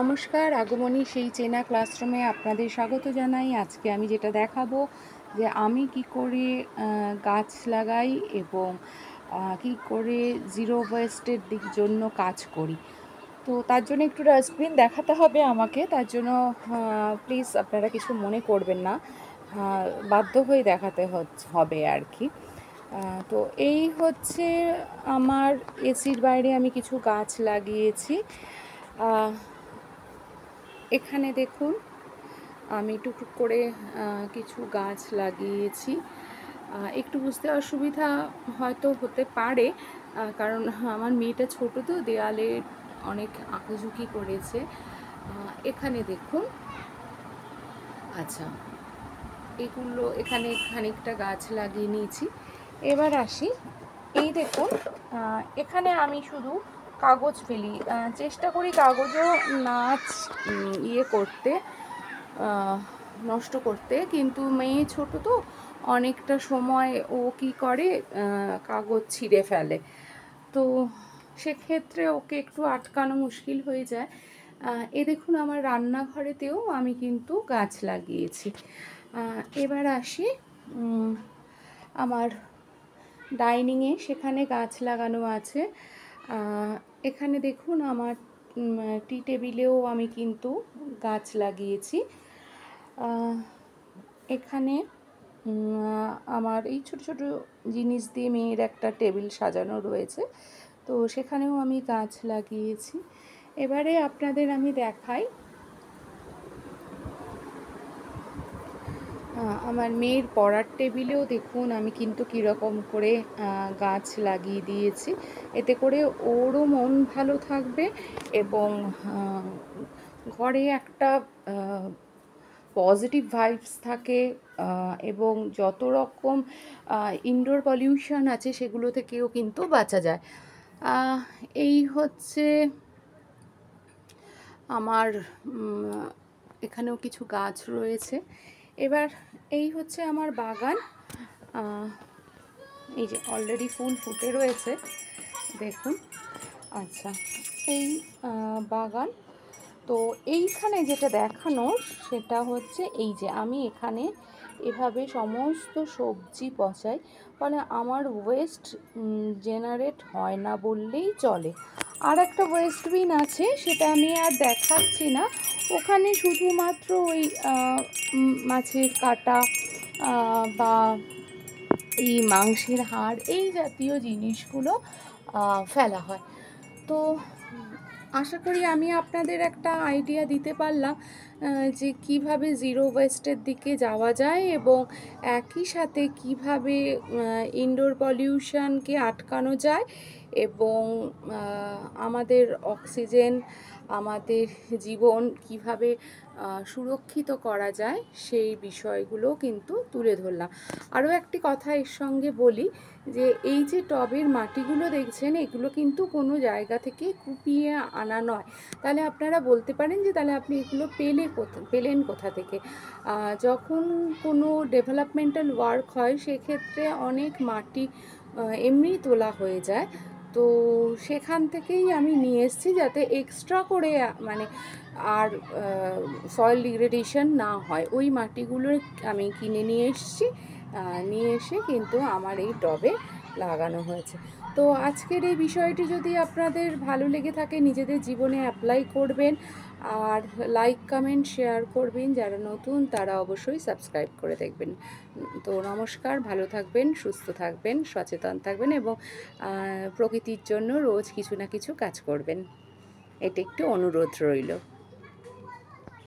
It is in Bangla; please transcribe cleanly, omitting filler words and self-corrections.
নমস্কার, আগমনী সেই চেনা ক্লাসরুমে আপনাদের স্বাগত জানাই। আজকে আমি যেটা দেখাবো যে আমি কি করে গাছ লাগাই এবং কি করে জিরো ওয়েস্টের জন্য কাজ করি। তো তার জন্য একটু ডাস্টবিন দেখাতে হবে আমাকে। তার জন্য প্লিজ আপনারা কিছু মনে করবেন না। বাধ্য হয়ে দেখাতে হবে আর কি। তো এই হচ্ছে আমার এসির বাইরে আমি কিছু গাছ লাগিয়েছি। এখানে দেখুন আমি টুকটুক করে কিছু গাছ লাগিয়েছি। একটু বুঝতে অসুবিধা হয়তো হতে পারে, কারণ আমার মেয়েটা ছোট, তো দেয়ালে অনেক আঁকাঝুঁকি করেছে। এখানে দেখুন, আচ্ছা, এগুলো এখানে খানিকটা গাছ লাগিয়ে নিয়েছি। এবার আসি, এই দেখুন, এখানে আমি শুধু কাগজ ফেলি, চেষ্টা করি কাগজও না করতে, নষ্ট করতে, কিন্তু মেয়ে ছোট তো অনেকটা সময় ও কি করে কাগজ ছিঁড়ে ফেলে, তো সেক্ষেত্রে ওকে একটু আটকানো মুশকিল হয়ে যায়। এ দেখুন আমার রান্নাঘরেতেও আমি কিন্তু গাছ লাগিয়েছি। এবার আসি আমার ডাইনিংয়ে, সেখানে গাছ লাগানো আছে। এখানে দেখুন আমার টি টেবিলেও আমি কিন্তু গাছ লাগিয়েছি। এখানে আমার এই ছোট ছোট জিনিস দিয়ে মেয়ের একটা টেবিল সাজানো রয়েছে, তো সেখানেও আমি গাছ লাগিয়েছি। এবারে আপনাদের আমি দেখাই আমার মেয়ের পড়ার টেবিলেও দেখুন আমি কিন্তু কীরকম করে গাছ লাগিয়ে দিয়েছি। এতে করে ওরও মন ভালো থাকবে এবং ঘরে একটা পজিটিভ ভাইবস থাকে, এবং যত রকম ইনডোর পলিউশন আছে সেগুলো থেকেও কিন্তু বাঁচা যায়। এই হচ্ছে আমার এখানেও কিছু গাছ রয়েছে। এবার এই হচ্ছে আমার বাগান। এই যে অলরেডি ফুল ফুটে রয়েছে দেখুন। আচ্ছা, এই বাগান, তো এইখানে যেটা দেখানো সেটা হচ্ছে এই যে আমি এখানে এভাবে সমস্ত সবজি পচাই, মানে আমার ওয়েস্ট জেনারেট হয় না বললেই চলে। আর একটা ওয়েস্ট বিন আছে, সেটা আমি আর দেখাচ্ছি না। ওখানে শুধুমাত্র ওই মাছের কাটা বা এই মাংসের হাড় এই জাতীয় জিনিসগুলো ফেলা হয়। তো আশা করি আমি আপনাদের একটা আইডিয়া দিতে পারলাম যে কিভাবে জিরো ওয়েস্টের দিকে যাওয়া যায় এবং একই সাথে কিভাবে ইনডোর পলিউশনকে আটকানো যায় এবং আমাদের অক্সিজেন, আমাদের জীবন কিভাবে সুরক্ষিত করা যায় সেই বিষয়গুলো কিন্তু তুলে ধরলাম। আরও একটি কথা এর সঙ্গে বলি যে এই যে টবের মাটিগুলো দেখছেন, এগুলো কিন্তু কোনো জায়গা থেকে কুপিয়ে আনা নয়। তাহলে আপনারা বলতে পারেন যে তাহলে আপনি এগুলো পেলেন কোথা থেকে। যখন কোনো ডেভেলপমেন্টাল ওয়ার্ক হয় সেক্ষেত্রে অনেক মাটি এমনিই তোলা হয়ে যায়, তো সেখান থেকেই আমি নিয়ে এসেছি যাতে এক্সট্রা করে মানে আর সয়েল ডিগ্রেডেশন না হয়। ওই মাটিগুলো আমি কিনে নিয়ে এসেছি, নিয়ে এসে কিন্তু আমার এই টবে লাগানো হয়েছে। তো আজকের এই বিষয়টি যদি আপনাদের ভালো লেগে থাকে নিজেদের জীবনে অ্যাপ্লাই করবেন, আর লাইক কমেন্ট শেয়ার করবেন। যারা নতুন তারা অবশ্যই সাবস্ক্রাইব করে দেখবেন। তো নমস্কার, ভালো থাকবেন, সুস্থ থাকবেন, সচেতন থাকবেন এবং প্রকৃতির জন্য রোজ কিছু না কিছু কাজ করবেন। এটা একটু অনুরোধ রইল।